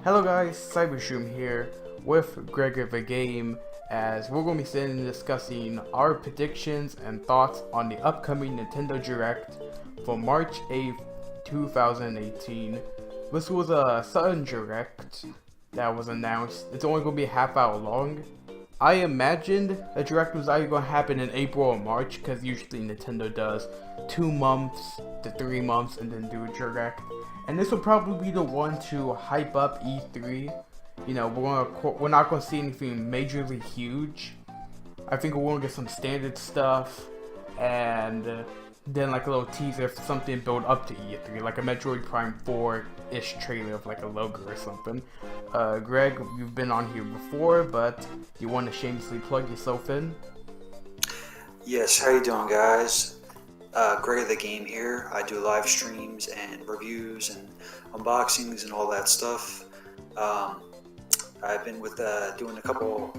Hello guys, Cybershoom here with GregorTheGame, as we're going to be sitting and discussing our predictions and thoughts on the upcoming Nintendo Direct for March 8th, 2018. This was a sudden Direct that was announced. It's only going to be a half hour long. I imagined the Direct was either going to happen in April or March, because usually Nintendo does 2 months to 3 months and then do a Direct. And this will probably be the one to hype up E3. You know, we're not going to see anything majorly huge. I think we're going to get some standard stuff, and then like a little teaser for something built up to E3, like a Metroid Prime 4-ish trailer of like a logo or something. Greg, you've been on here before, but you want to shamelessly plug yourself in? Yes, how you doing, guys? GregorTheGame here. I do live streams and reviews and unboxings and all that stuff. I've been doing a couple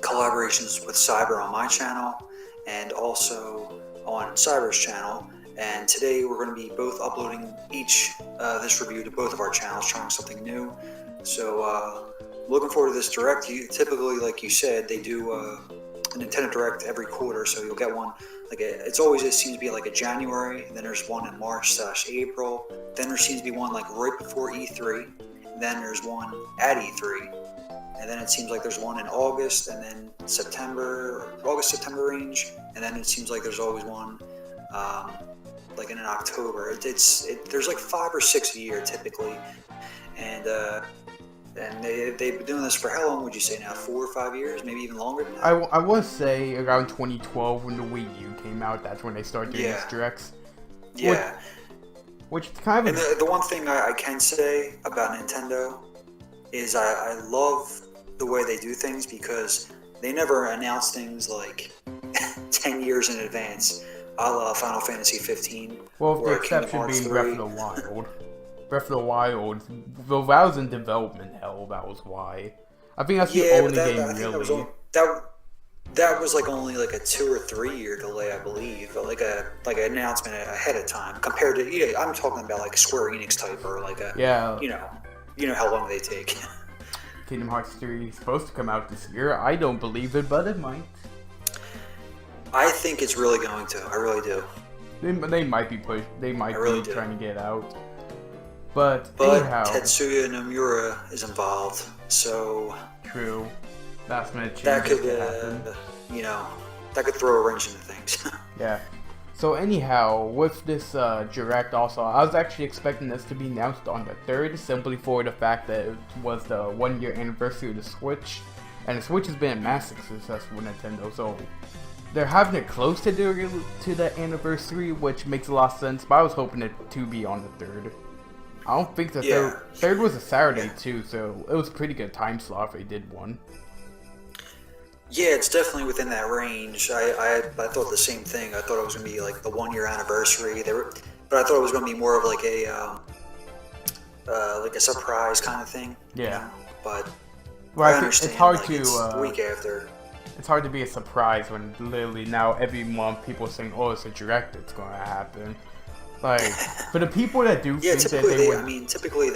collaborations with Cyber on my channel and also on Cyber's channel. And today we're going to be both uploading this review to both of our channels, trying something new. So looking forward to this Direct. Typically, like you said, they do a Nintendo Direct every quarter, so you'll get one. It seems to be like a January, and then there's one in March/April. Then there seems to be one like right before E3. Then there's one at E3, and then it seems like there's one in August, and then August-September range, and then it seems like there's always one like in October. There's like 5 or 6 a year typically, and they've been doing this for how long would you say now? 4 or 5 years, maybe even longer than that. I want to say around 2012 when the Wii U came out. That's when they started doing these directs. Yeah. Which kind of. And the one thing I can say about Nintendo is I love the way they do things, because they never announce things like 10 years in advance, a la Final Fantasy 15. Well, with the exception being Breath of the Wild. Breath of the Wild, that was in development hell, that was why. I think that's the only game really. That was like only like a 2 or 3 year delay, I believe, like an announcement ahead of time compared to, I'm talking about like Square Enix type, or like a, you know how long they take. Kingdom Hearts 3 is supposed to come out this year. I don't believe it, but it might. I think it's really going to. I really do. They might be pushed. They might be trying to get out. But anyhow, Tetsuya Nomura is involved, so true. Last minute change that could happen. That could throw a wrench into things. Yeah. So anyhow, with this Direct also, I was actually expecting this to be announced on the 3rd, simply for the fact that it was the 1-year anniversary of the Switch, and the Switch has been a massive success for Nintendo, so they're having it close to the anniversary, which makes a lot of sense, but I was hoping it to be on the 3rd. I don't think the third was a Saturday too, so it was a pretty good time slot if they did one. Yeah, it's definitely within that range. I thought the same thing. I thought it was going to be like the 1-year anniversary. But I thought it was going to be more of like a surprise kind of thing. Yeah. You know? But well, I understand. It's hard it's the week after. It's hard to be a surprise when literally now every month people are saying, "Oh, it's a Direct that's going to happen." Like, for the people that do think that they would... typically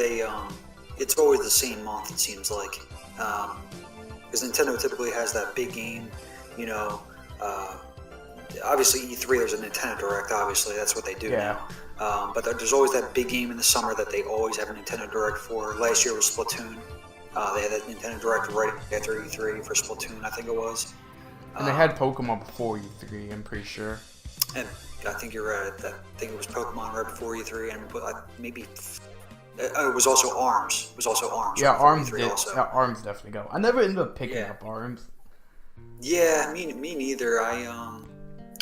it's always the same month, it seems like. Because Nintendo typically has that big game, obviously E3, there's a Nintendo Direct, obviously, that's what they do now. But there's always that big game in the summer that they always have a Nintendo Direct for. Last year was Splatoon. They had that Nintendo Direct right after E3 for Splatoon, I think it was. And they had Pokemon before E3, I'm pretty sure. And I think you're right. I think it was Pokemon right before E3, and maybe it was also ARMS. It was also ARMS. Yeah, ARMS did. Yeah, ARMS definitely go. I never ended up picking up ARMS. Yeah, me neither. I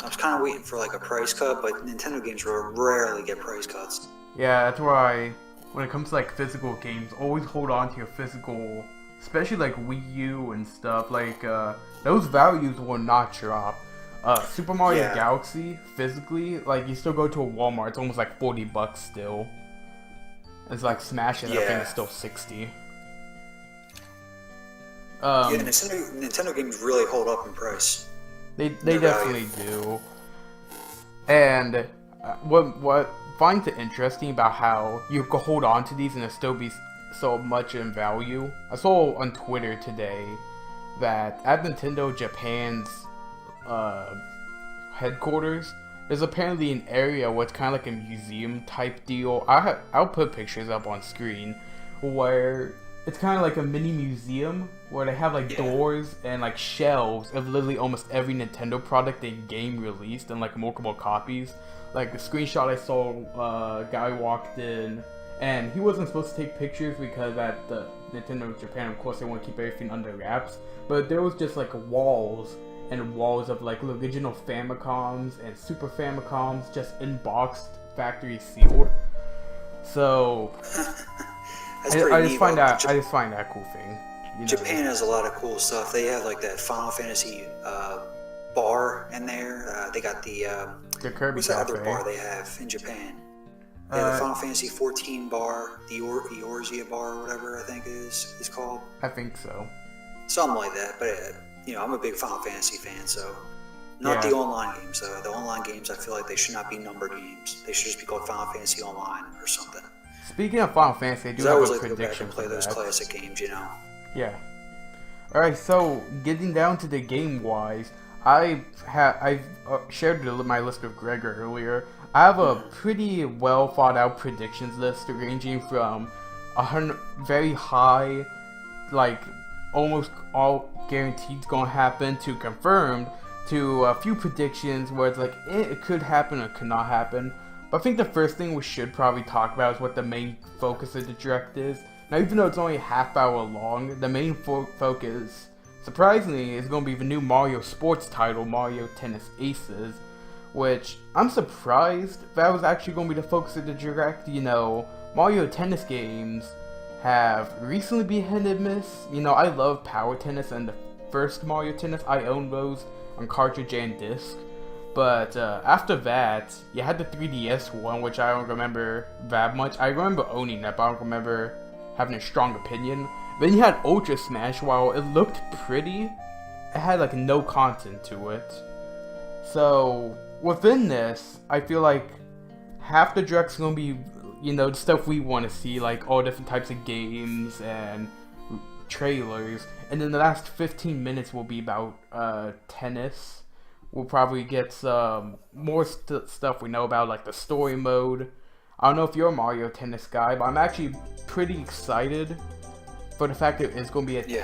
was kind of waiting for like a price cut, but Nintendo games rarely get price cuts. Yeah, that's why when it comes to like physical games, always hold on to your physical, especially like Wii U and stuff. Like those values will not drop. Super Mario Galaxy, physically, like, you still go to a Walmart, it's almost like $40 still. It's like Smash It, I think it's still $60. Nintendo games really hold up in price. They definitely do. And what finds it interesting about how you can hold on to these and so much in value. I saw on Twitter today that at Nintendo Japan's headquarters, there's apparently an area where it's kind of like a museum type deal. I'll put pictures up on screen where it's kind of like a mini museum where they have like doors and like shelves of literally almost every Nintendo product and game released and like multiple copies. Like the screenshot I saw, a guy walked in and he wasn't supposed to take pictures because at the Nintendo Japan, of course, they want to keep everything under wraps. But there was just like walls and walls of like original Famicoms and Super Famicoms just in boxed, factory sealed. So I just find that cool thing. You know? Japan has a lot of cool stuff. They have like that Final Fantasy bar in there. They got the Kirby what's that other Cafe. bar they have in Japan? They have the Final Fantasy 14 bar, the Eorzea bar, or whatever I think it is called. I think so. Something like that. But I'm a big Final Fantasy fan, so not the online games though. The online games, I feel like they should not be numbered games. They should just be called Final Fantasy Online or something. Speaking of Final Fantasy, I do have a prediction play those classic games, you know. Yeah. All right. So getting down to the game wise, I've shared my list with Gregor earlier. I have a pretty well thought out predictions list ranging from very high, like almost all guaranteed gonna happen to confirmed to a few predictions where it's like it could happen or could not happen. But I think the first thing we should probably talk about is what the main focus of the direct is. Now, even though it's only a half hour long, the main focus, surprisingly, is going to be the new Mario sports title, Mario Tennis Aces, which I'm surprised that was actually going to be the focus of the direct. You know, Mario Tennis games have recently been hit and miss. You know, I love Power Tennis and the first Mario Tennis. I own those on cartridge and disc. But after that, you had the 3DS one, which I don't remember that much. I remember owning that, but I don't remember having a strong opinion. Then you had Ultra Smash. While it looked pretty, it had like no content to it. So within this, I feel like half the direct's gonna be, you know, the stuff we want to see, like all different types of games and trailers. And then the last 15 minutes will be about tennis. We'll probably get some more stuff we know about, like the story mode. I don't know if you're a Mario Tennis guy, but I'm actually pretty excited for the fact that it's going to be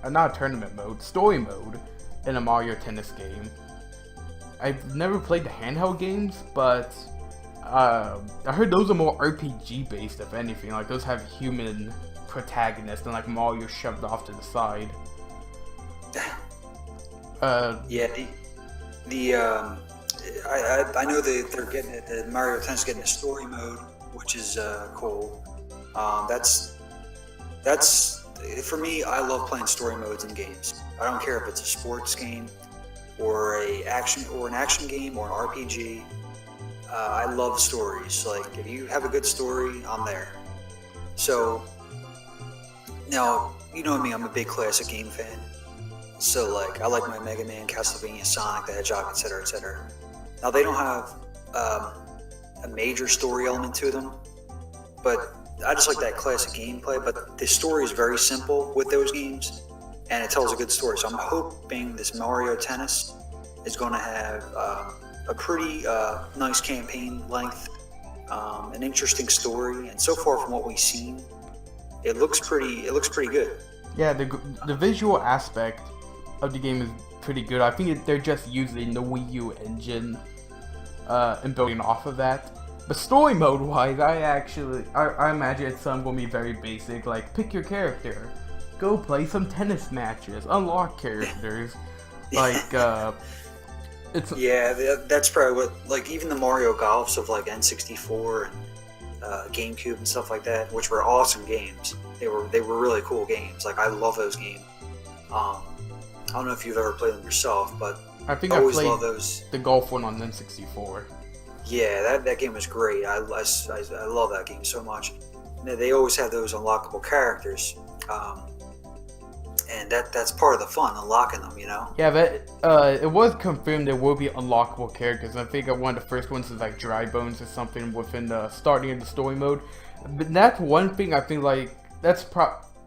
not a tournament mode, story mode in a Mario Tennis game. I've never played the handheld games, but I heard those are more RPG based, if anything. Like those have human protagonists, and like Mario shoved off to the side. I know they're getting it. The Mario Tennis getting a story mode, which is cool. That's for me. I love playing story modes in games. I don't care if it's a sports game or an action game or an RPG. I love stories. Like if you have a good story, I'm there. So now you know me. I'm a big classic game fan. So, like, I like my Mega Man, Castlevania, Sonic the Hedgehog, etc., etc. Now, they don't have a major story element to them, but I just like that classic gameplay. But the story is very simple with those games, and it tells a good story. So I'm hoping this Mario Tennis is going to have a pretty nice campaign length, an interesting story, and so far from what we've seen, it looks pretty good. Yeah, the visual aspect of the game is pretty good. I think they're just using the Wii U engine and building off of that. But story mode wise, I imagine it's going to be very basic, like pick your character, go play some tennis matches, unlock characters. Like that's probably what, like even the Mario Golfs of like N64 and GameCube and stuff like that, which were awesome games. They were really cool games. Like I love those games. I don't know if you've ever played them yourself, but I think I always played love those. The golf one on N64. Yeah, that game was great. I love that game so much. They always have those unlockable characters, and that's part of the fun, unlocking them. You know. Yeah, but it was confirmed there will be unlockable characters. I think one of the first ones is like Dry Bones or something within the starting of the story mode. But that's one thing I think like that's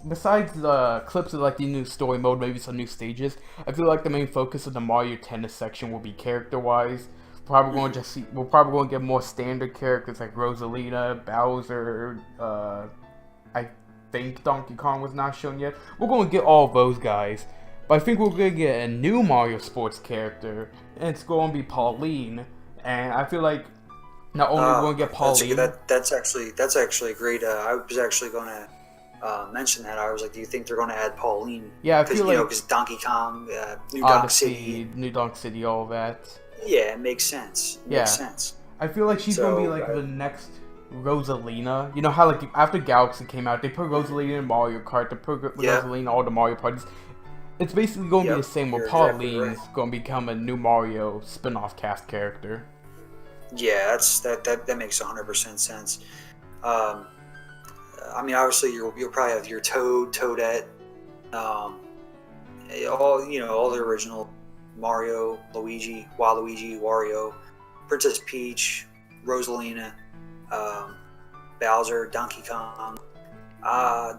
besides the clips of like the new story mode, maybe some new stages. I feel like the main focus of the Mario Tennis section will be character-wise. Probably going to just see we're probably going to get more standard characters like Rosalina, Bowser. I think Donkey Kong was not shown yet. We're going to get all of those guys. But I think we're going to get a new Mario Sports character, and it's going to be Pauline. And I feel like not only we're going to get Pauline... That's actually great. I was actually going to mention that. I was like, do you think they're going to add Pauline? Yeah, I feel like... because Donkey Kong, New Odyssey, New Donk City, all that. Yeah, it makes sense. Makes sense. I feel like she's going to be like the next... Rosalina. You know how like after Galaxy came out, they put Rosalina in Mario Kart, they put Rosalina in all the Mario parties. It's basically going to be the same, where Pauline's going to become a new Mario spin-off cast character. Yeah, that makes 100% sense. I mean, obviously you'll probably have your Toadette, all the original Mario, Luigi, Waluigi, Wario, Princess Peach, Rosalina. Bowser, Donkey Kong,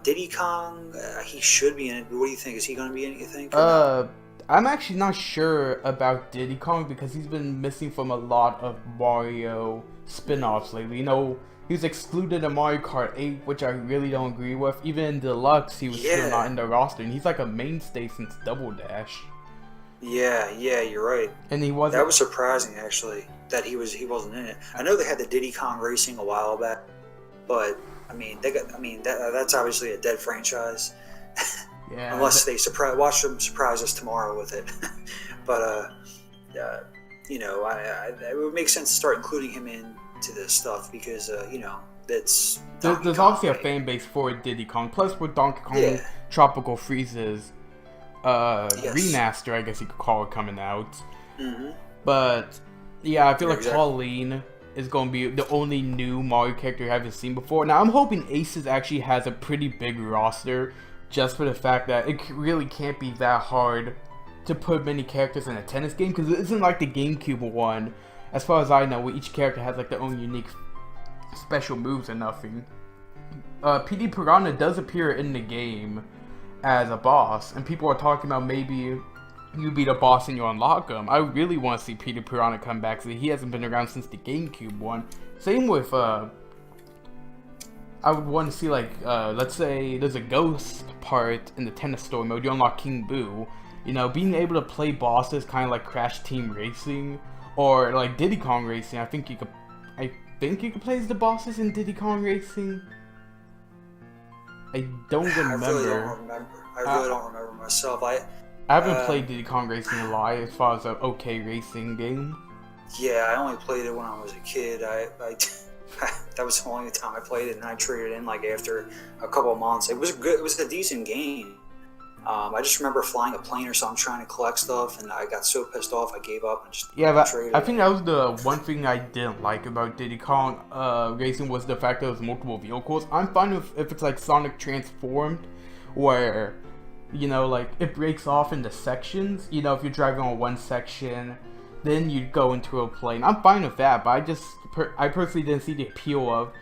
Diddy Kong. He should be in it. What do you think? Is he going to be in it? You think? I'm actually not sure about Diddy Kong because he's been missing from a lot of Mario spin-offs lately. You know, he was excluded in Mario Kart 8, which I really don't agree with. Even in Deluxe, he was still not in the roster, and he's like a mainstay since Double Dash. Yeah, you're right. And he wasn't. That was surprising, actually, that he wasn't in it. I know they had the Diddy Kong Racing a while back, but I mean, that's obviously a dead franchise. Yeah. Unless they watch them surprise us tomorrow with it. But it would make sense to start including him into this stuff because that's there's obviously a fan base for Diddy Kong. Plus, with Donkey Kong Tropical Freeze's remaster, I guess you could call it, coming out. But yeah, I feel like Pauline is going to be the only new Mario character I haven't seen before. Now I'm hoping Aces actually has a pretty big roster, just for the fact that it really can't be that hard to put many characters in a tennis game, because it isn't like the GameCube one, as far as I know, where each character has like their own unique special moves and nothing. PD Piranha does appear in the game as a boss, and people are talking about maybe you beat a boss and you unlock him. I really want to see Peter Piranha come back, because he hasn't been around since the GameCube one. Same with, I would want to see, like, let's say there's a ghost part in the tennis story mode, you unlock King Boo. You know, being able to play bosses kind of like Crash Team Racing, or like Diddy Kong Racing. I think you could play as the bosses in Diddy Kong Racing. I don't remember. I really don't remember myself. I haven't played Diddy Kong Racing a lot as far as an okay racing game. Yeah, I only played it when I was a kid. That was the only time I played it, and I traded in like after a couple of months. It was good. It was a decent game. I just remember flying a plane or something, trying to collect stuff, and I got so pissed off I gave up and just traded. I think that was the one thing I didn't like about Diddy Kong Racing was the fact that there was multiple vehicles. I'm fine if it's like Sonic Transformed, where, you know, like it breaks off into sections. You know, if you're driving on one section, then you go into a plane. I'm fine with that, but I personally didn't see the appeal of,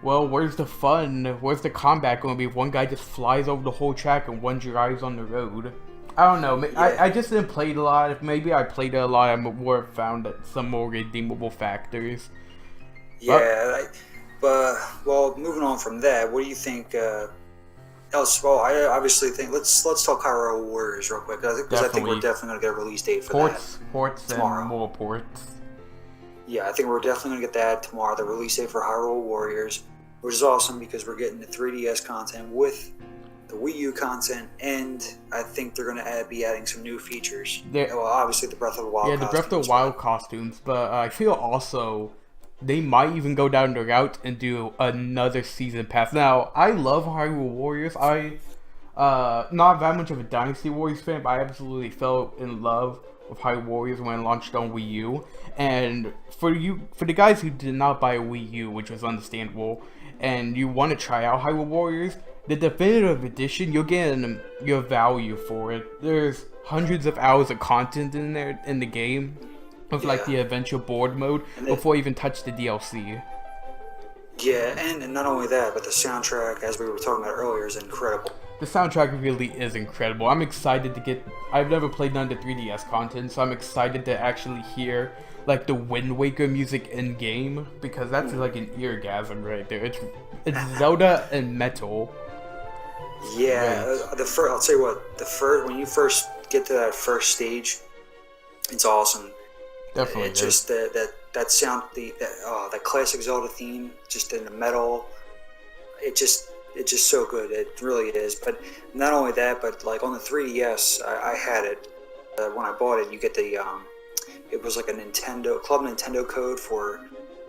well, where's the fun? Where's the combat going to be if one guy just flies over the whole track and one drives on the road? I don't know. Yeah. I just didn't play it a lot. If maybe I played it a lot, I would have found some more redeemable factors. Yeah, well, moving on from that, what do you think else? Well, I obviously think let's talk Hyrule Warriors real quick, because I think we're definitely going to get a release date for ports tomorrow. And more ports. Yeah, I think we're definitely going to get that tomorrow, the release date for Hyrule Warriors, which is awesome because we're getting the 3DS content with the Wii U content, and I think they're going to be adding some new features. Well, obviously the Breath of the Wild costumes. Yeah, the Breath of the Wild costumes, but I feel also they might even go down the route and do another season pass. Now, I love Hyrule Warriors. Not that much of a Dynasty Warriors fan, but I absolutely fell in love with Hyrule Warriors when it launched on Wii U. And for the guys who did not buy a Wii U, which was understandable, and you want to try out Hyrule Warriors, the definitive edition, you'll get your value for it. There's hundreds of hours of content in there in the game, with like the adventure board mode, before you even touch the DLC. Yeah, and not only that, but the soundtrack, as we were talking about earlier, is incredible. The soundtrack really is incredible. I'm excited to get... I've never played none of the 3DS content, so I'm excited to actually hear like the Wind Waker music in game, because that's like an eargasm right there. It's Zelda and metal. Yeah, I'll tell you what, when you first get to that first stage, it's awesome. Definitely, it's just that sound, that classic Zelda theme, just in the metal. It's just so good. It really is. But not only that, but like on the 3DS, I had it. When I bought it, you get the it was like a Club Nintendo code for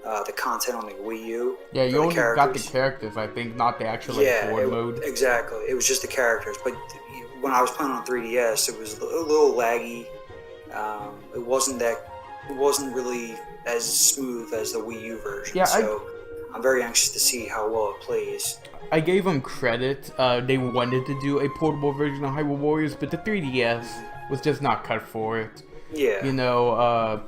the content on the Wii U. Yeah, you only got the characters, I think, not the actual board mode. Exactly. It was just the characters. But when I was playing on 3DS, it was a little laggy. It wasn't really as smooth as the Wii U version. Yeah, so I'm very anxious to see how well it plays. I gave them credit. They wanted to do a portable version of Hyrule Warriors, but the 3DS was just not cut for it. Yeah. You know,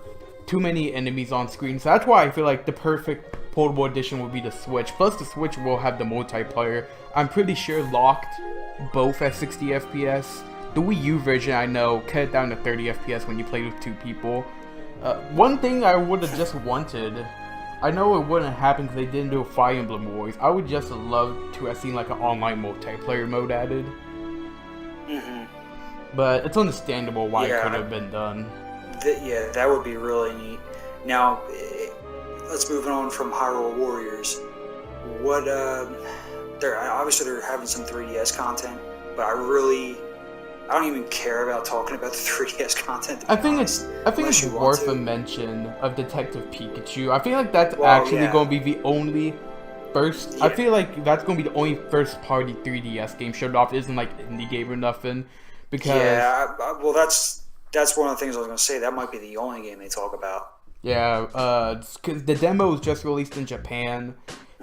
too many enemies on screen. So that's why I feel like the perfect portable edition would be the Switch. Plus, the Switch will have the multiplayer. I'm pretty sure locked both at 60 FPS. The Wii U version, I know, cut it down to 30 FPS when you play with 2 people. One thing I would have just wanted... I know it wouldn't happen because they didn't do a Fire Emblem Warriors. I would just love to have seen like an online multiplayer mode added. But it's understandable why it could have been done. Yeah, that would be really neat. Now, let's move on from Hyrule Warriors. What obviously they're having some 3DS content, but I don't even care about talking about the 3DS content. I think it's worth a mention of Detective Pikachu. I feel like that's actually going to be the only first. I feel like that's going to be the only first-party 3DS game showed off. It isn't like indie game or nothing. Because well, that's one of the things I was going to say. That might be the only game they talk about. Yeah, because the demo was just released in Japan.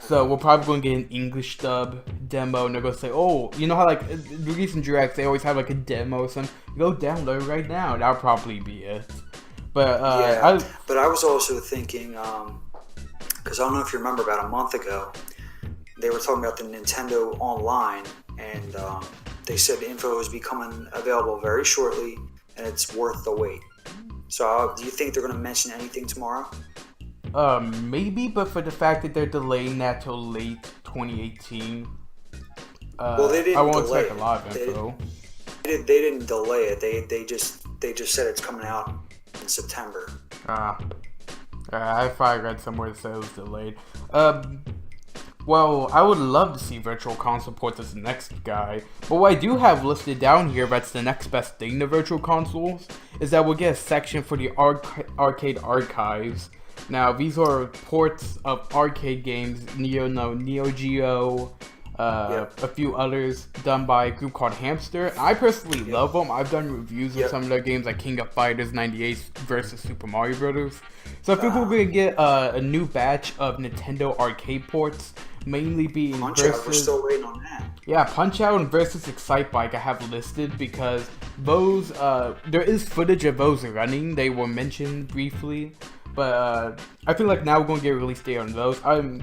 So we're probably going to get an English dub demo, and they're going to say, oh, you know how like the recent directs, they always have like a demo or something. Go download it right now. That'll probably be it. But but I was also thinking, because I don't know if you remember, about a month ago, they were talking about the Nintendo Online, and they said the info is becoming available very shortly, and it's worth the wait. So do you think they're going to mention anything tomorrow? Maybe, but for the fact that they're delaying that till late 2018, well, they didn't I won't delay expect a lot of info. They didn't delay it. They just said it's coming out in September. I probably read somewhere that said it was delayed. Well, I would love to see Virtual Console ports as the next guy, but what I do have listed down here that's the next best thing to Virtual Consoles is that we'll get a section for the arcade archives. Now, these are ports of arcade games, Neo Geo, a few others done by a group called Hamster. I personally love them. I've done reviews of some of their games like King of Fighters 98 versus Super Mario Brothers. So I think we're going to get a new batch of Nintendo arcade ports, mainly being Punch-Out, we're still waiting on that. Yeah, Punch-Out and versus Excitebike I have listed because those, there is footage of those running. They were mentioned briefly. But I feel like now we're going to get a release date on those. I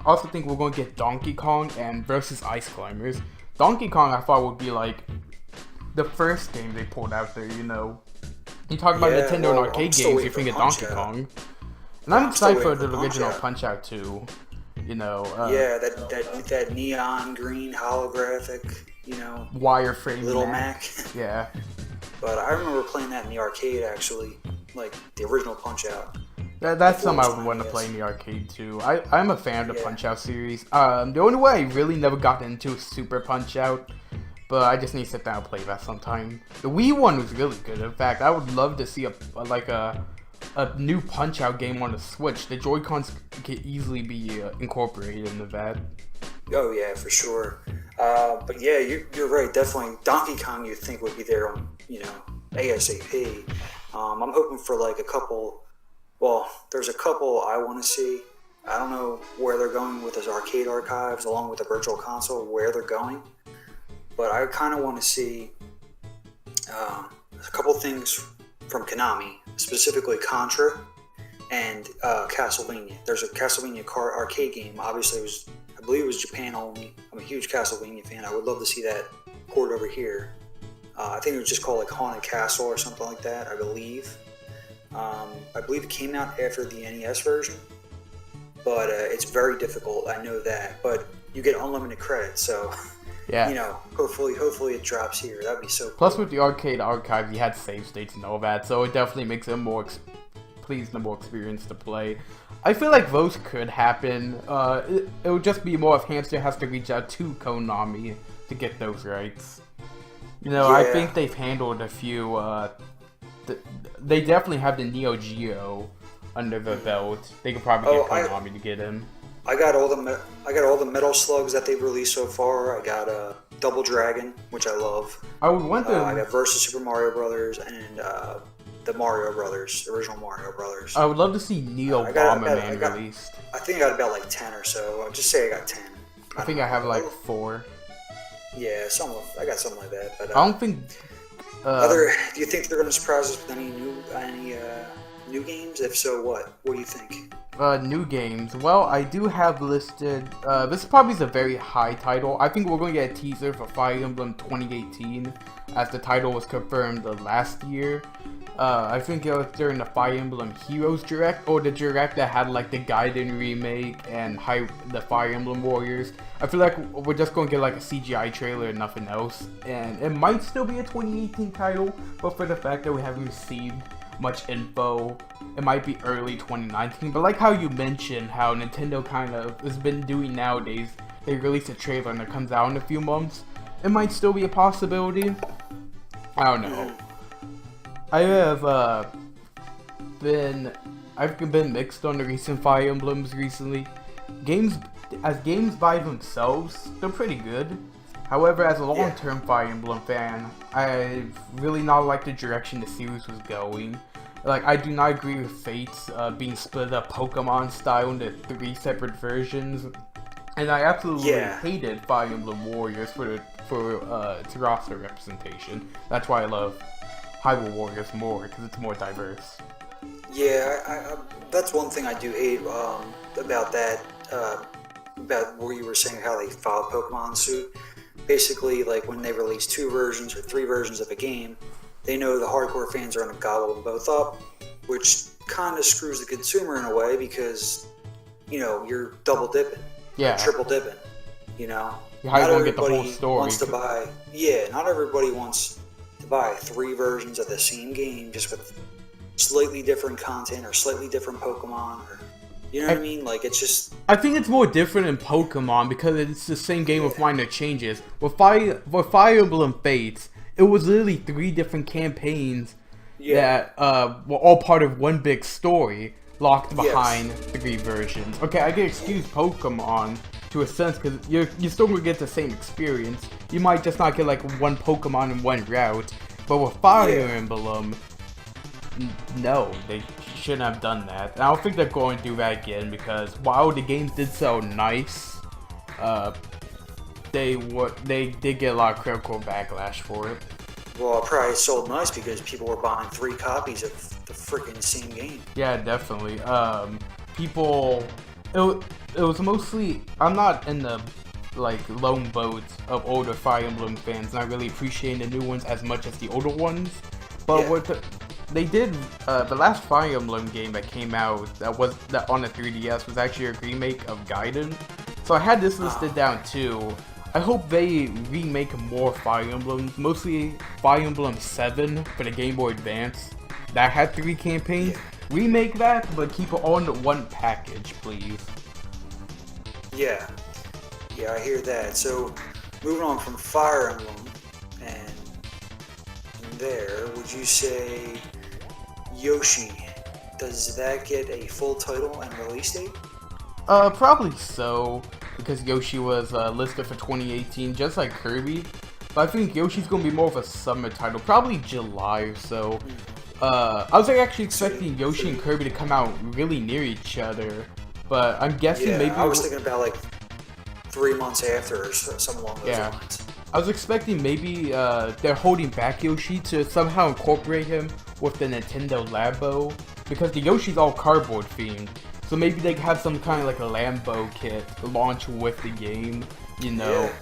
also think we're going to get Donkey Kong and versus Ice Climbers. Donkey Kong I thought would be like the first game they pulled out there, you know. You talk about Nintendo and arcade games, you think of Donkey Kong. And I'm excited for the original Punch-Out too. You know. That neon green holographic, you know. Wireframe Little Mac. Yeah. But I remember playing that in the arcade actually. Like the original Punch-Out. That's something I would want to play in the arcade too. I'm a fan of the Punch-Out series. The only way I really never got into is Super Punch-Out, but I just need to sit down and play that sometime. The Wii one was really good. In fact, I would love to see a new Punch-Out game on the Switch. The Joy-Cons could easily be incorporated into that. Oh yeah, for sure. But yeah, you're right. Definitely, Donkey Kong you'd think would be there on ASAP. I'm hoping for like a couple. Well, there's a couple I want to see. I don't know where they're going with this arcade archives along with the virtual console, where they're going. But I kind of want to see a couple things from Konami, specifically Contra and Castlevania. There's a Castlevania arcade game. Obviously, I believe it was Japan only. I'm a huge Castlevania fan. I would love to see that port over here. I think it was just called like Haunted Castle or something like that, I believe. I believe it came out after the NES version, but it's very difficult. I know that, but you get unlimited credits, so yeah, you know, hopefully it drops here. That'd be so cool. Plus, with the arcade archive, you had save states and all that, so it definitely makes it more experience to play. I feel like those could happen. It would just be more if Hamster has to reach out to Konami to get those rights. You know, yeah. I think they've handled a few. They definitely have the Neo Geo under the belt. They could probably get Konami to get him. I got all the Metal Slugs that they've released so far. I got Double Dragon, which I love. I would want to. I got Versus Super Mario Brothers and the Mario Brothers, the original Mario Brothers. I would love to see Neo Bomberman released. I think I got about like 10 or so. I'll just say I got 10. I think I have like 4. Yeah, I got something like that. But I don't think. Do you think they're going to surprise us with any new games? If so, what? What do you think? New games. Well, I do have listed. This probably is a very high title. I think we're going to get a teaser for Fire Emblem 2018, as the title was confirmed last year. I think it was during the Fire Emblem Heroes Direct, or the Direct that had like the Gaiden remake and the Fire Emblem Warriors. I feel like we're just going to get like a CGI trailer and nothing else. And it might still be a 2018 title, but for the fact that we haven't received much info, it might be early 2019. But like how you mentioned how Nintendo kind of has been doing nowadays, they release a trailer and it comes out in a few months. It might still be a possibility. I don't know. I've been mixed on the recent Fire Emblems recently. Games by themselves, they're pretty good. However, as a long-term Fire Emblem fan, I really not like the direction the series was going. Like, I do not agree with Fates being split up Pokemon style into 3 separate versions. And I absolutely hated Fire Emblem Warriors for its roster representation. That's why I love Hyrule Warriors more, because it's more diverse. Yeah, I that's one thing I do hate about that, about where you were saying how they filed Pokemon suit. Basically, like when they release 2 versions or 3 versions of a game, they know the hardcore fans are going to gobble them both up, which kind of screws the consumer in a way because, you know, you're double dipping, triple dipping, you know. Not everybody wants to buy. Yeah, not everybody wants to buy 3 versions of the same game just with slightly different content or slightly different Pokemon, or you know what I mean? Like, it's just. I think it's more different in Pokemon because it's the same game with minor changes. With Fire Emblem Fates, it was literally 3 different campaigns that were all part of one big story, locked behind 3 versions. Okay, I can excuse Pokemon to a sense because you're still gonna get the same experience. You might just not get like one Pokemon in one route, but with Fire Emblem, no, they shouldn't have done that. And I don't think they're going to do that again because while the games did so nice, they did get a lot of critical backlash for it. Well, it probably sold nice because people were buying 3 copies of the freaking same game. Yeah, definitely. It was mostly. I'm not in the like lone boat of older Fire Emblem fans, not really appreciating the new ones as much as the older ones. But they did, the last Fire Emblem game that came out that on the 3DS was actually a remake of Gaiden. So I had this listed down too. I hope they remake more Fire Emblems, mostly Fire Emblem 7 for the Game Boy Advance. That had 3 campaigns. Remake that, but keep it all in one package, please. Yeah, I hear that. So, moving on from Fire Emblem, and there, would you say Yoshi, does that get a full title and release date? Probably so, because Yoshi was listed for 2018, just like Kirby. But I think Yoshi's gonna be more of a summer title, probably July or so. I was actually expecting Yoshi and Kirby to come out really near each other But I'm guessing Yeah, maybe I was thinking about like 3 months after or something along those Yeah. lines. I was expecting maybe they're holding back Yoshi to somehow incorporate him with the Nintendo Labo, because the Yoshi's all cardboard themed. So maybe they have some kind of like a Lambo kit launch with the game, you know. Yeah,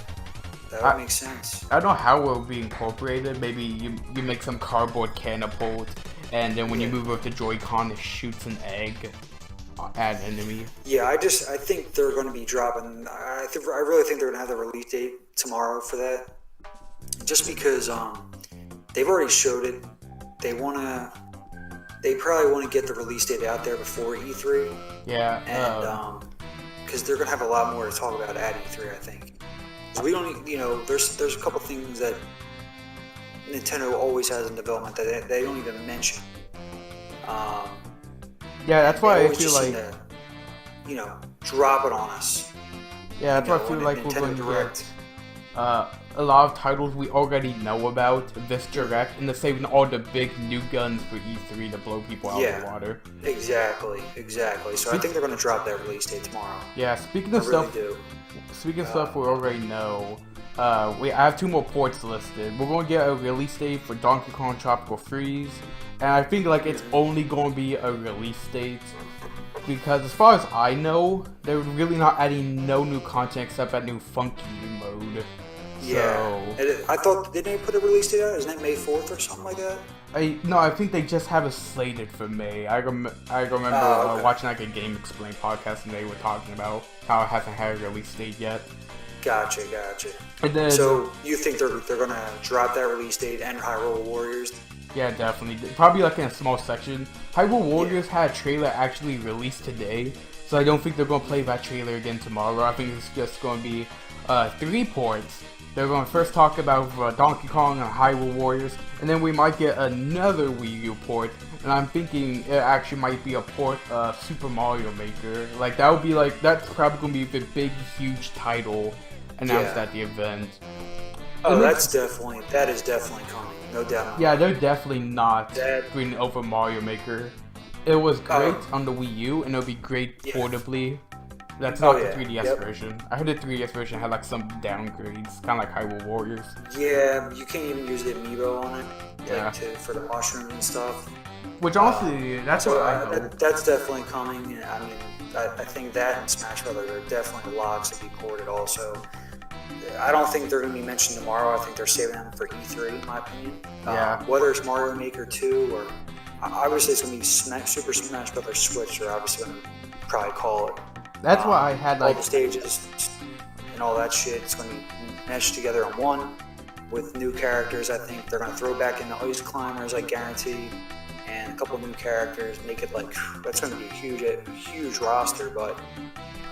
that would make sense. I don't know how it will be incorporated. Maybe you make some cardboard catapult, and then when you move with the Joy-Con, it shoots an egg at an enemy. Yeah, I think they're going to be dropping. I really think they're going to have the release date tomorrow for that. Just because they've already showed it. They probably want to get the release date out there before E3. Yeah. And because they're going to have a lot more to talk about at E3, I think. We don't, there's a couple things that Nintendo always has in development that they don't even mention. Yeah, that's why I feel like drop it on us. Yeah, that's why I feel like we're going to get a lot of titles we already know about this direct, and they're saving all the big new guns for E3 to blow people out of the water. Exactly. So I think they're going to drop that release date tomorrow. Yeah, speaking of stuff we already know, I have 2 more ports listed. We're going to get a release date for Donkey Kong Tropical Freeze, and I think like it's only going to be a release date because as far as I know, they're really not adding no new content except that new funky mode. Yeah, so, I thought, didn't they put a release date out? Isn't that May 4th or something like that? I think they just have it slated for May. I remember watching like a Game Explain podcast, and they were talking about how it hasn't had a release date yet. Gotcha. And then, so you think they're gonna drop that release date and Hyrule Warriors? Yeah, definitely. Probably like in a small section. Hyrule Warriors had a trailer actually released today, so I don't think they're gonna play that trailer again tomorrow. I think it's just gonna be 3 ports. They're going to first talk about Donkey Kong and Hyrule Warriors, and then we might get another Wii U port, and I'm thinking it actually might be a port of Super Mario Maker. Like, that would be like, that's probably going to be the big, huge title announced at the event. Oh, that is definitely coming, no doubt. Yeah, they're definitely not bringing over Mario Maker. It was great on the Wii U, and it'll be great portably. That's not the 3DS version. I heard the 3DS version had like some downgrades, kind of like Hyrule Warriors. Yeah, you can't even use the amiibo on it, for the mushrooms and stuff. Which honestly, that's what I hope. That's definitely coming. I mean, I think that and Smash Brothers are definitely locks to be ported also. I don't think they're going to be mentioned tomorrow. I think they're saving them for E3, in my opinion. Whether it's Mario Maker 2 or obviously it's going to be Super Smash Brothers Switch, they're obviously going to probably call it. That's why I had like all the stages and all that shit. It's going to be meshed together in one with new characters. I think they're going to throw back in the Ice Climbers, I guarantee, and a couple new characters. Make it like that's going to be a huge roster. But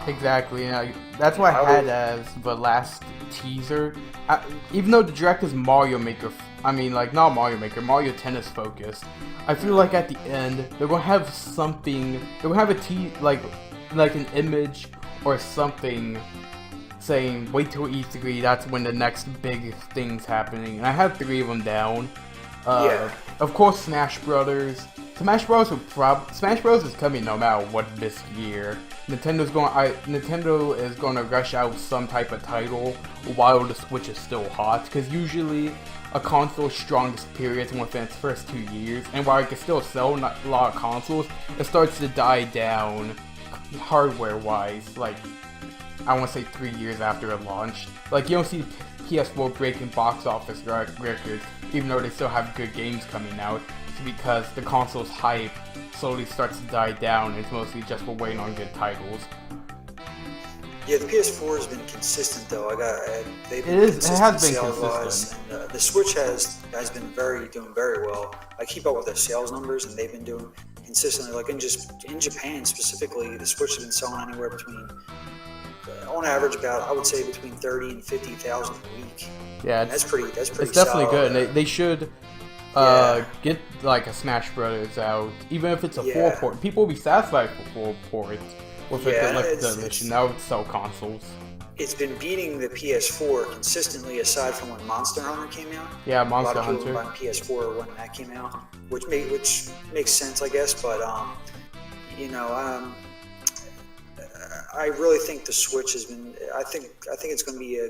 exactly, that's what I had as the last teaser. Even though the direct is Mario Maker, not Mario Maker, Mario Tennis focused. I feel like at the end they're going to have something. They're going to have like an image or something saying wait till E3, that's when the next big thing's happening, and I have 3 of them down. Of course, Smash Brothers is coming no matter what this year. Nintendo is going to rush out some type of title while the Switch is still hot, because usually a console's strongest period is within its first 2 years, and while it can still sell a lot of consoles, it starts to die down hardware-wise, like, I want to say 3 years after it launched. Like, you don't see PS4 breaking box office records, even though they still have good games coming out. It's because the console's hype slowly starts to die down, and it's mostly just for waiting on good titles. Yeah, the PS4 has been consistent though. It has been consistent. And, the Switch has been doing very well. I keep up with the sales numbers, and they've been doing consistently. Like in Japan specifically, the Switch has been selling anywhere between, on average, about I would say between 30 and 50,000 a week. Yeah, that's pretty. It's definitely solid. Good. And they should get like a Smash Brothers out, even if it's a 4-port. People will be satisfied for 4 ports. With the edition, that would sell consoles. It's been beating the PS4 consistently, aside from when Monster Hunter came out. Yeah, Monster Hunter. A lot of people were buying PS4 when that came out, which makes sense, I guess. But I really think the Switch has been. I think it's going to be a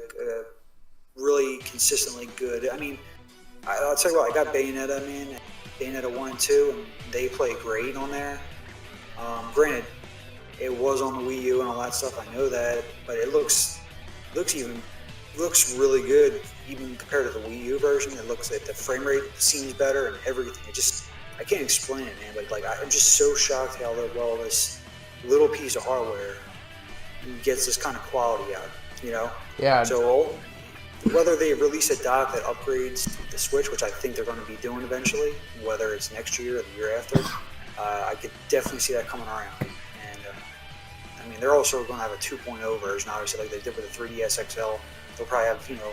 really consistently good. I mean, I'll tell you what. I got Bayonetta, man. Bayonetta 1 and 2, and they play great on there. Granted, it was on the Wii U and all that stuff. I know that, but it looks really good even compared to the Wii U version. It looks like the frame rate seems better and everything. I can't explain it, man. But like I'm just so shocked how well this little piece of hardware gets this kind of quality out. You know? Yeah. So whether they release a dock that upgrades the Switch, which I think they're going to be doing eventually, whether it's next year or the year after, I could definitely see that coming around. And I mean, they're also going to have a 2.0 version, obviously, like they did with the 3DS XL. They'll probably have, you know,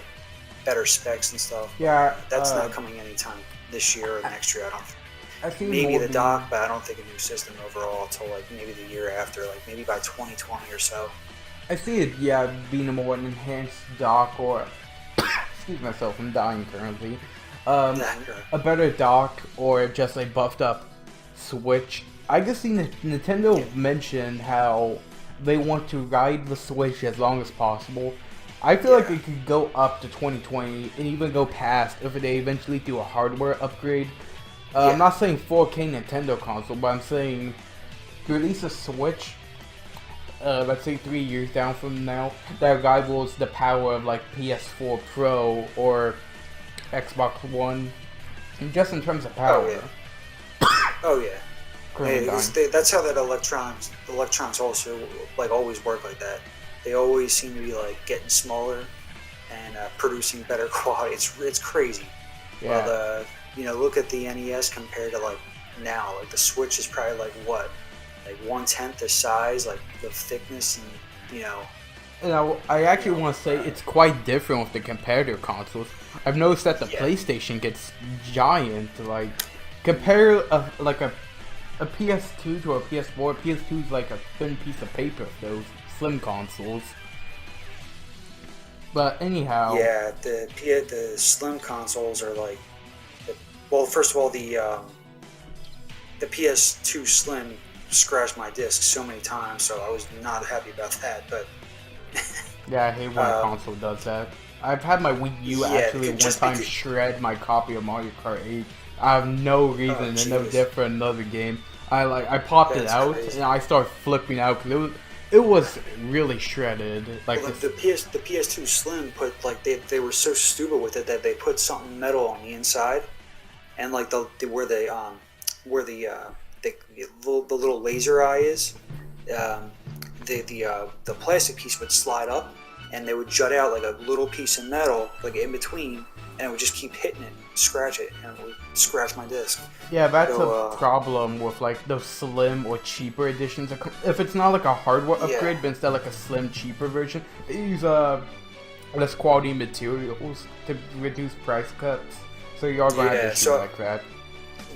better specs and stuff. Yeah. That's not coming anytime this year or next year, I don't think. I think maybe the dock, but I don't think a new system overall until like maybe the year after, like maybe by 2020 or so. I see it, yeah, being a more enhanced dock or, excuse myself, I'm dying currently. A better dock or just a buffed up Switch. I just seen Nintendo mention how they want to ride the Switch as long as possible. I feel like it could go up to 2020 and even go past if they eventually do a hardware upgrade. I'm not saying 4K Nintendo console, but I'm saying release a Switch, let's say 3 years down from now, that rivals the power of like PS4 Pro or Xbox One, just in terms of power. Oh yeah. That's how that electronics also like always work like that. They always seem to be like getting smaller and producing better quality. It's crazy. Yeah. Well, you know, look at the NES compared to like now. Like the Switch is probably like what, like 1/10 the size, like the thickness, and you know. And I actually want to say it's quite different with the competitor consoles. I've noticed that the PlayStation gets giant. Like compare a PS2 to a PS4. PS2 is like a thin piece of paper. Those slim consoles. But anyhow. Yeah, the slim consoles are like. Well, first of all, the PS2 Slim scratched my disc so many times, so I was not happy about that. But yeah, I hate when a console does that. I've had my Wii U actually one time shred my copy of Mario Kart 8. I have no reason and no different for another game. I popped it out and I started flipping out because it was really shredded. Like well, the PS2 Slim put like they were so stupid with it that they put something metal on the inside. And like where the little laser eye is, the plastic piece would slide up, and they would jut out like a little piece of metal like in between, and it would just keep hitting it, scratch it, and it would scratch my disc. Yeah, that's a problem with like those slim or cheaper editions. If it's not like a hardware upgrade, but instead like a slim, cheaper version, they use less quality materials to reduce price cuts. So you are going to have issues like that.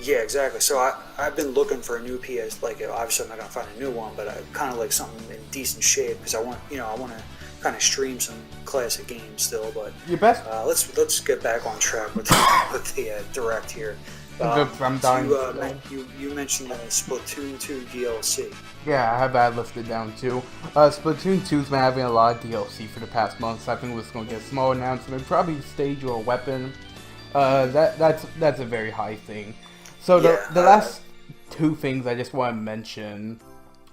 Yeah, exactly. So I've been looking for a new PS. Like obviously I'm not gonna find a new one, but I kind of like something in decent shape because I want to kind of stream some classic games still. But your best. Let's get back on track with the direct here. I'm dying. You mentioned the Splatoon 2 DLC. Yeah, I have that listed down too. Splatoon 2's been having a lot of DLC for the past months. I think it was going to get a small announcement, probably stage or a weapon. That's a very high thing. So the last two things I just want to mention,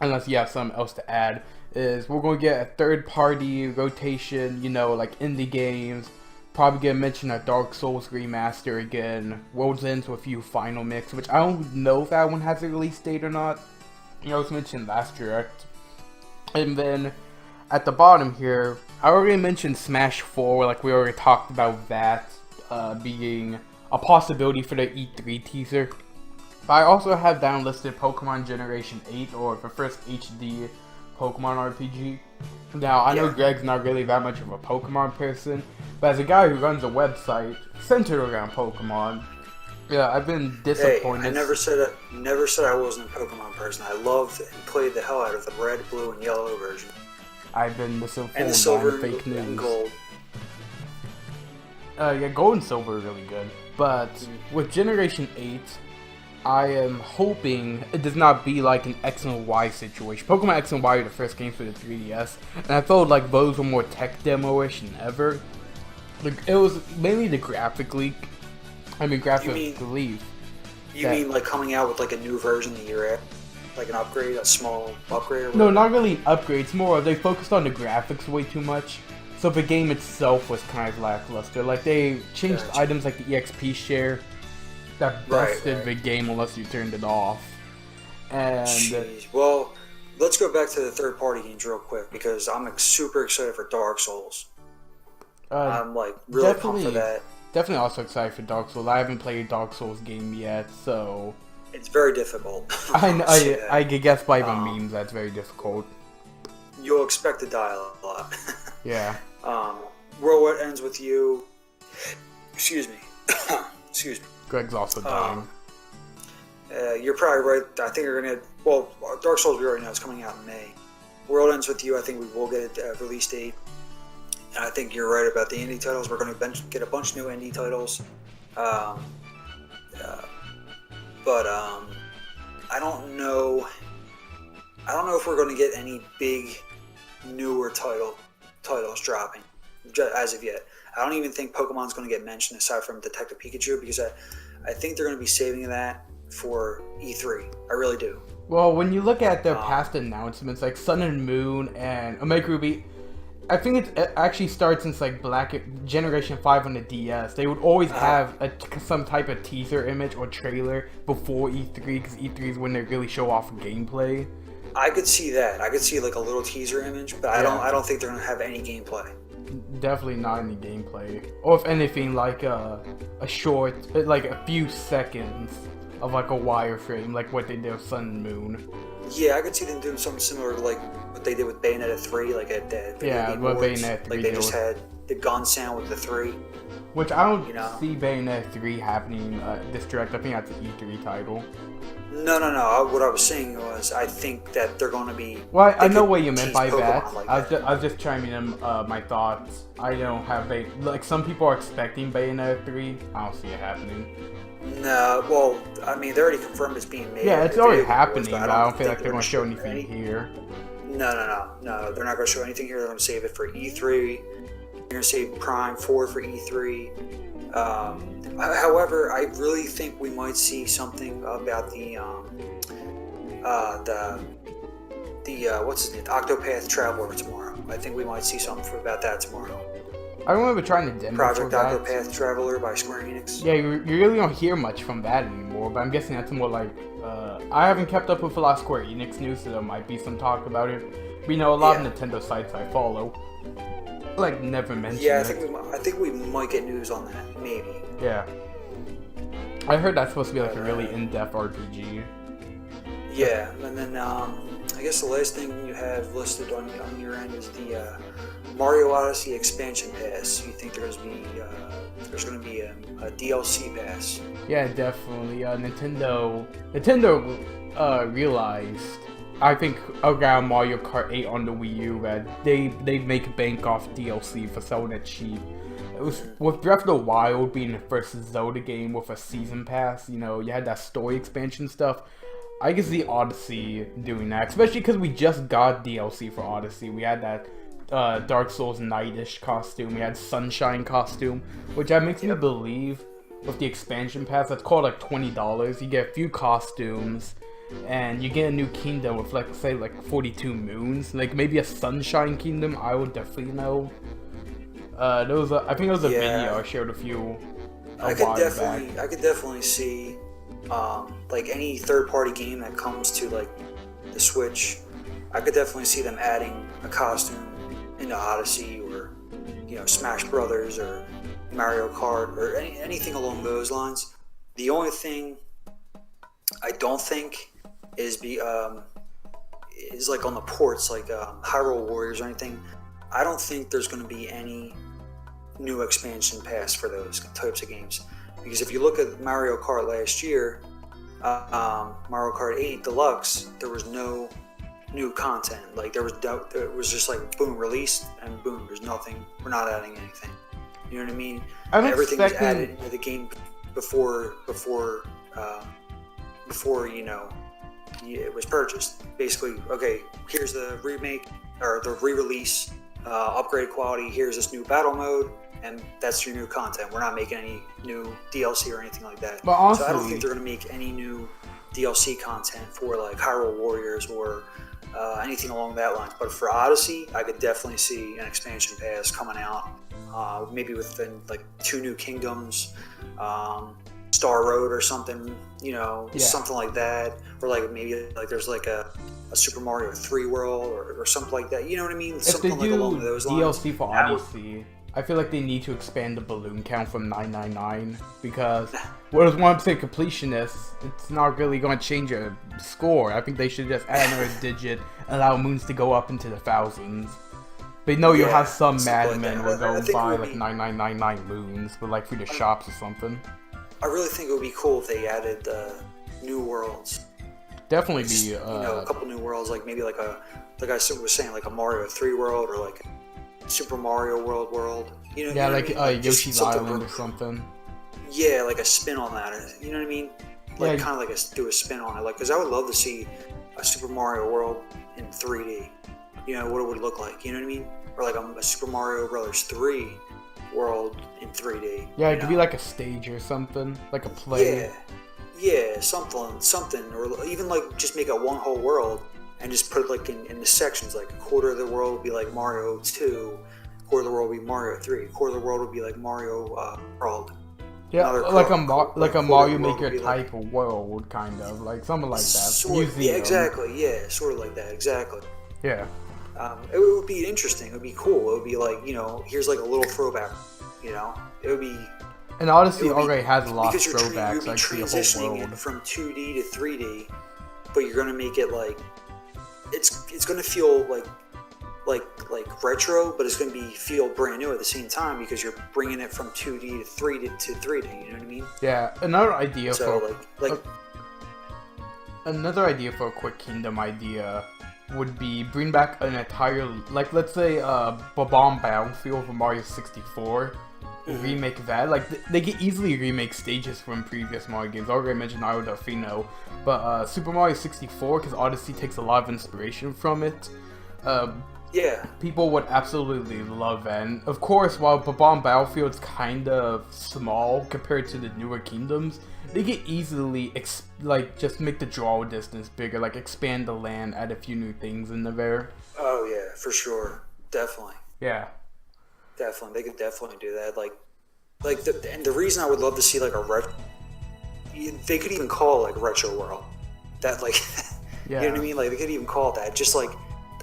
unless you have something else to add, is we're going to get a third-party rotation, you know, like indie games. Probably going to mention a Dark Souls remaster again. Rolls into a few Final Mix, which I don't know if that one has a release date or not. You know, it was mentioned last direct. And then at the bottom here, I already mentioned Smash 4, like we already talked about that. Being a possibility for the E3 teaser. But I also have down listed Pokemon Generation 8 or the first HD Pokemon RPG. Now, I know Greg's not really that much of a Pokemon person, but as a guy who runs a website centered around Pokemon, yeah, I've been disappointed. Hey, I never said I wasn't a Pokemon person. I loved and played the hell out of the red, blue, and yellow version. I've been misinformed and the silver by fake news. And gold. Yeah, gold and silver are really good, but with Generation 8, I am hoping it does not be like an X and Y situation. Pokemon X and Y were the first games for the 3DS, and I felt like those were more tech demo-ish than ever. It was mainly the graphic leak. I mean, graphic leak. You mean like coming out with like a new version the year after? Like an upgrade, a small upgrade? Or whatever? No, not really an upgrade. It's more they focused on the graphics way too much. So the game itself was kind of lackluster. Like they changed items like the EXP share that busted the game unless you turned it off. And jeez. Well, let's go back to the third-party games real quick because I'm super excited for Dark Souls. I'm like really pumped for that. Definitely also excited for Dark Souls. I haven't played a Dark Souls game yet, so it's very difficult. I could guess by the memes that's very difficult. You'll expect to die a lot. Yeah. World ends with you. Excuse me. Excuse me. Greg's also dying. You're probably right. I think you're gonna. Well, Dark Souls we already know is coming out in May. World ends with you. I think we will get a release date. And I think you're right about the indie titles. We're going to get a bunch of new indie titles. But I don't know. I don't know if we're going to get any big newer titles dropping as of yet. I don't even think Pokemon's going to get mentioned aside from Detective Pikachu because I think they're going to be saving that for E3. I really do. Well, when you look at their past announcements, like Sun and Moon and Omega Ruby, I think it actually starts since like Generation 5 on the DS. They would always have some type of teaser image or trailer before E3 because E3 is when they really show off gameplay. I could see that. I could see like a little teaser image, but I don't think they're gonna have any gameplay. Definitely not any gameplay, or if anything, like a short, like a few seconds of like a wireframe, like what they did with Sun and Moon. Yeah, I could see them doing something similar to like what they did with Bayonetta 3, like at the what Bayonetta 3 like they just had the gun sound with the 3. Which I don't see Bayonetta 3 happening this direct. I think that's an E3 title. No. What I was saying was I think that they're going to be. Well, I know what you meant by that. Like I was just chiming in my thoughts. I don't have like some people are expecting Bayonetta 3. I don't see it happening. No, well, I mean, they're already confirmed it's being made. Yeah, it's already happening, but I don't feel like they're going to show anything here. No, they're not going to show anything here. They're going to save it for E3. They're going to save Prime 4 for E3. However, I really think we might see something about the what's his name, Octopath Traveler tomorrow. I think we might see something about that tomorrow. I remember trying to demo Project Octopath Traveler by Square Enix. Yeah, you really don't hear much from that anymore, but I'm guessing that's more like, I haven't kept up with a lot of Square Enix news, so there might be some talk about it. But, a lot of Nintendo sites I follow, like, never mention it. I think we might get news on that, maybe. Yeah. I heard that's supposed to be like a really in-depth RPG. Yeah, and then, I guess the last thing you have listed on your end is the, Mario Odyssey expansion pass. You think there's going to be a DLC pass? Yeah, definitely. Nintendo realized, I think around Mario Kart 8 on the Wii U, that they make bank off DLC for selling it cheap. It was with Breath of the Wild being the first Zelda game with a season pass. You had that story expansion stuff. I can see Odyssey doing that, especially because we just got DLC for Odyssey. We had that Dark Souls Knight-ish costume. We had Sunshine costume, which that makes me believe with the expansion pass, that's called like $20. You get a few costumes, and you get a new kingdom with like, say, like 42 moons. Like maybe a Sunshine Kingdom, I would definitely know. I think there was a video I shared with you I could definitely see like any third-party game that comes to like the Switch. I could definitely see them adding a costume into Odyssey or Smash Brothers or Mario Kart or anything along those lines. The only thing I don't think is like on the ports like Hyrule Warriors or anything. I don't think there's going to be any new expansion pass for those types of games, because if you look at Mario Kart last year, Mario Kart 8 Deluxe, there was no new content. Like it was just like boom, released, and boom, there's nothing. We're not adding anything. You know what I mean? Everything was added into the game before before it was purchased. Basically, okay, here's the remake or the re-release, upgraded quality. Here's this new battle mode, and that's your new content. We're not making any new DLC or anything like that. But honestly, so I don't think they're gonna make any new DLC content for like Hyrule Warriors or anything along that line. But for Odyssey, I could definitely see an expansion pass coming out, maybe within like 2 new kingdoms, Star Road or something, something like that, or like maybe like there's like a Super Mario 3 world or something like that. You know what I mean? If Something they like do along those DLC lines. for Odyssey, I feel like they need to expand the balloon count from 999 because, whereas 100% completionist, it's not really going to change your score. I think they should just add another digit, allow moons to go up into the thousands. But you'll have some madmen who will go buy like 9999 moons, but like through the shops or something. I really think it would be cool if they added new worlds. Definitely be a couple new worlds, like maybe like I was saying, like a Mario 3 world or like Super Mario World. Yoshi's Island or something. Yeah, like a spin on that. You know what I mean? Like kind of like do a spin on it. Like, because I would love to see a Super Mario World in 3D. What it would look like. You know what I mean? Or like a Super Mario Brothers 3 world in 3D. Yeah, it could be like a stage or something, like a play. Yeah, something, or even like just make it one whole world and just put it like in the sections. Like a quarter of the world would be like Mario 2, a quarter of the world would be Mario 3, a quarter of the world would be like Mario World. Yeah, like a Mario Maker type of world, kind of like something like that. Yeah, exactly. Yeah, sort of like that. Exactly. Yeah. It would be interesting. It would be cool. It would be like, here's like a little throwback. It would be. And Odyssey already has a lot of throwbacks. You'd be transitioning it from 2D to 3D, but you're gonna make it like it's gonna feel like retro, but it's gonna feel brand new at the same time because you're bringing it from 2D to 3D to 3D. You know what I mean? Yeah. Another idea Another idea for a quick kingdom idea would be bring back an entire, like, let's say Bob-omb Battlefield from Mario 64. Remake that. Like, they could easily remake stages from previous Mario games. I already mentioned Mario Delfino, but Super Mario 64, because Odyssey takes a lot of inspiration from it. People would absolutely love that. And of course, while Bob-omb Battlefield's kind of small compared to the newer kingdoms, they could easily just make the draw distance bigger, like expand the land, add a few new things in there. Oh yeah, for sure, definitely. Yeah. Definitely, they could definitely do that. And the reason I would love to see like a retro, they could even call it like Retro World. That like, you know what I mean? Like they could even call it that. Just like,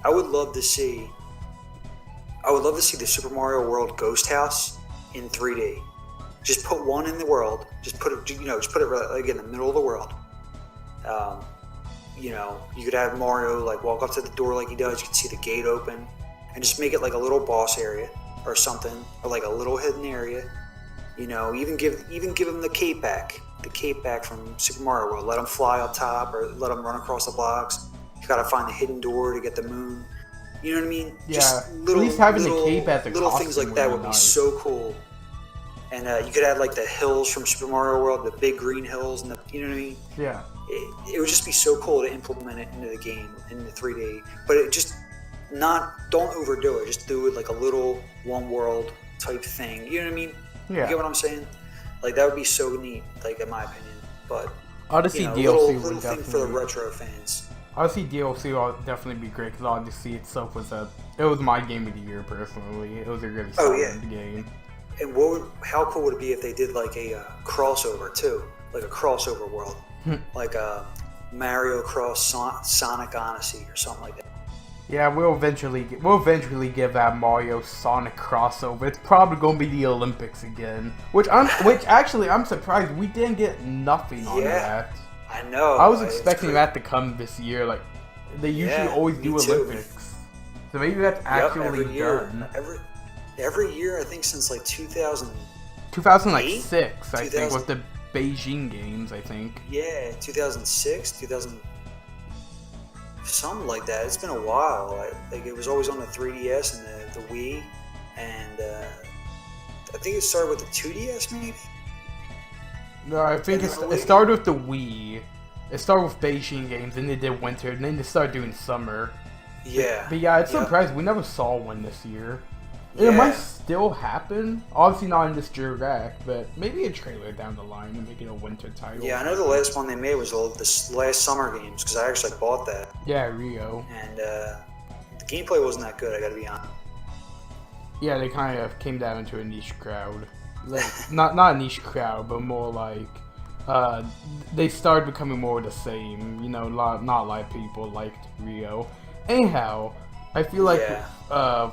I would love to see the Super Mario World Ghost House in 3D. Just put one in the world. Just put it like in the middle of the world. You could have Mario like walk up to the door like he does. You can see the gate open, and just make it like a little boss area or something, or like a little hidden area. Even give him the cape back from Super Mario World. Let him fly up top, or let him run across the blocks. You gotta find the hidden door to get the moon. You know what I mean? Yeah. Just at least having the cape as a little things like that would be so cool. And you could add like the hills from Super Mario World, the big green hills, and you know what I mean? Yeah. It would just be so cool to implement it into the game in the 3D, but it just don't overdo it. Just do it like a little one world type thing. You know what I mean? Yeah. You get what I'm saying? Like that would be so neat, like in my opinion. But Odyssey DLC little would thing for the retro fans. Odyssey DLC would definitely be great because Odyssey itself was my game of the year personally. It was a really solid game. And how cool would it be if they did like a crossover too, like a crossover world, like a Mario Cross Sonic Odyssey or something like that. Yeah, we'll eventually give that Mario Sonic crossover. It's probably gonna be the Olympics again, which actually I'm surprised we didn't get nothing on that. I know. I was expecting that to come this year. Like they usually always do Olympics, so maybe that's actually done. Every year, I think since like 2006, I think, with the Beijing Games, I think. Yeah, 2006, something like that. It's been a while. Like it was always on the 3DS and the Wii, and I think it started with the 2DS maybe. No, I think it started with the Wii, It started with Beijing games, then they did winter, and then they started doing summer. Yeah. But yeah, it's Yep. surprising we never saw one this year. Yeah. It might still happen. Obviously not in this direct, but maybe a trailer down the line and make it a winter title. Yeah, I know the last one they made was this last Summer Games, because I actually bought that. Yeah, Rio. And the gameplay wasn't that good, I gotta be honest. Yeah, they kind of came down to a niche crowd. Like, not a niche crowd, but more like they started becoming more the same. You know, not a lot of people liked Rio. Anyhow, I feel like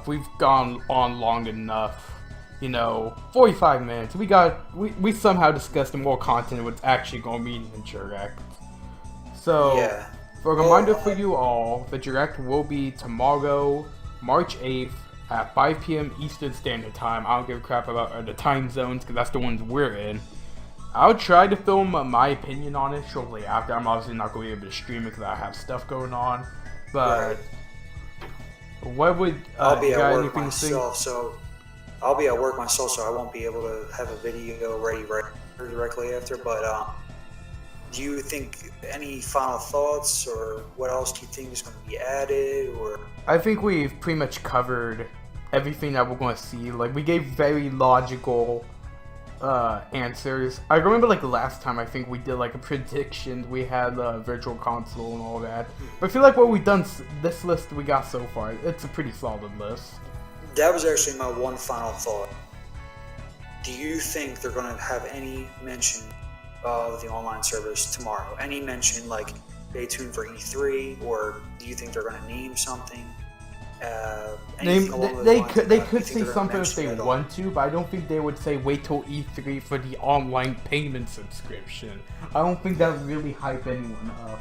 we've gone on long enough. You know, 45 minutes. We somehow discussed more content what's actually going to be in the direct. So, Yeah. for a reminder for you all, the direct will be tomorrow, March 8th at 5 p.m. Eastern Standard Time. I don't give a crap about the time zones because that's the ones we're in. I'll try to film my opinion on it shortly after. I'm obviously not going to be able to stream it because I have stuff going on. But what would I'll be you got at work anything to say? myself, so I'll be at work myself, so I won't be able to have a video ready directly after. But do you think any final thoughts, or what else do you think is going to be added, or? I think we've pretty much covered everything that we're going to see. Like, we gave very logical answers. I remember, like, last time, I think we did, like, a prediction. We had the virtual console and all that. But I feel like what we've done, this list we got so far, it's a pretty solid list. That was actually my one final thought. Do you think they're going to have any mention of the online service tomorrow? Any mention, like, stay tuned for E3, or do you think they're going to name something? They could say something if they want to, but I don't think they would say wait till E3 for the online payment subscription. I don't think that would really hype anyone up.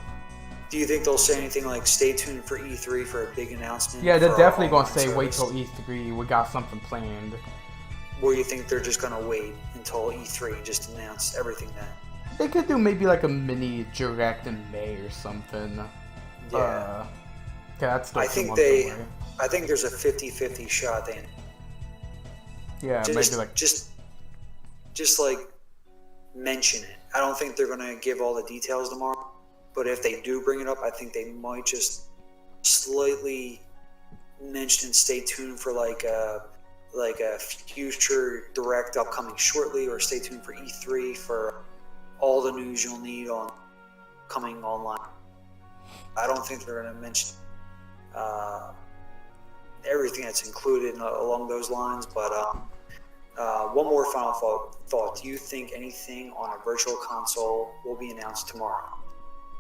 Do you think they'll say anything like stay tuned for E3 for a big announcement? Yeah, they're definitely going to say service? wait till E3, we got something planned. Or you think they're just going to wait until E3 and just announce everything then? They could do maybe like a mini direct in May or something. Yeah. That's still I think away. I think there's a 50-50 shot they maybe like just like mention it. I don't think they're gonna give all the details tomorrow, but if they do bring it up, I think they might just slightly mention stay tuned for like a future direct upcoming shortly, or stay tuned for E3 for all the news you'll need on coming online. I don't think they're gonna mention everything that's included along those lines, but one more final thought. Do you think anything on a virtual console will be announced tomorrow?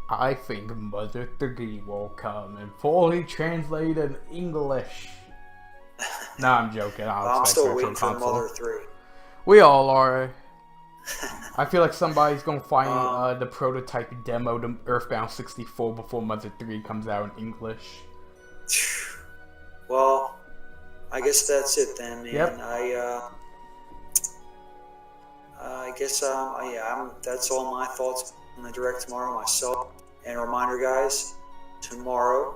I think Mother 3 will come and fully translate in English. Nah, I'm joking. I'm still waiting for Mother 3. We all are. I feel like somebody's gonna find the prototype demo to Earthbound 64 before Mother 3 comes out in English. Well, I guess that's it then, man. Yep. I guess that's all my thoughts on the direct tomorrow myself. And a reminder, guys, tomorrow,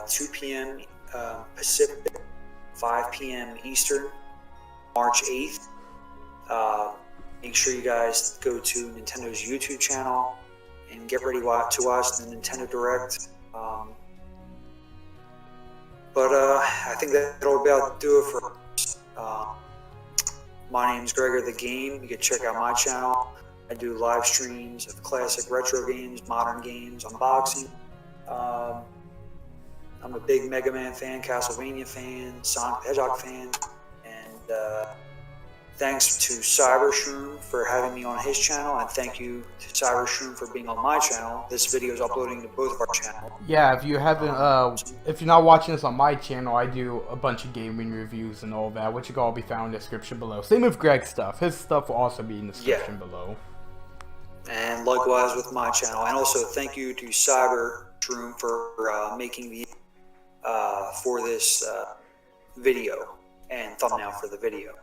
2 p.m. Pacific, 5 p.m. Eastern, March 8th. Make sure you guys go to Nintendo's YouTube channel and get ready to watch the Nintendo Direct. But I think that'll about do it for us. My name's GregorTheGame. You can check out my channel. I do live streams of classic retro games, modern games, unboxing. I'm a big Mega Man fan, Castlevania fan, Sonic the Hedgehog fan, and thanks to Cybershroom for having me on his channel, and thank you to Cybershroom for being on my channel. This video is uploading to both of our channels. Yeah, if you haven't, if you're not watching this on my channel, I do a bunch of gaming reviews and all that, which will all be found in the description below. Same with Greg's stuff. His stuff will also be in the description below. And likewise with my channel. And also thank you to Cybershroom for making the for this video and thumbnail for the video.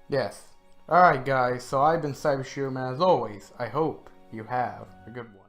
Yes. Alright guys, so I've been Cybershroom, and as always, I hope you have a good one.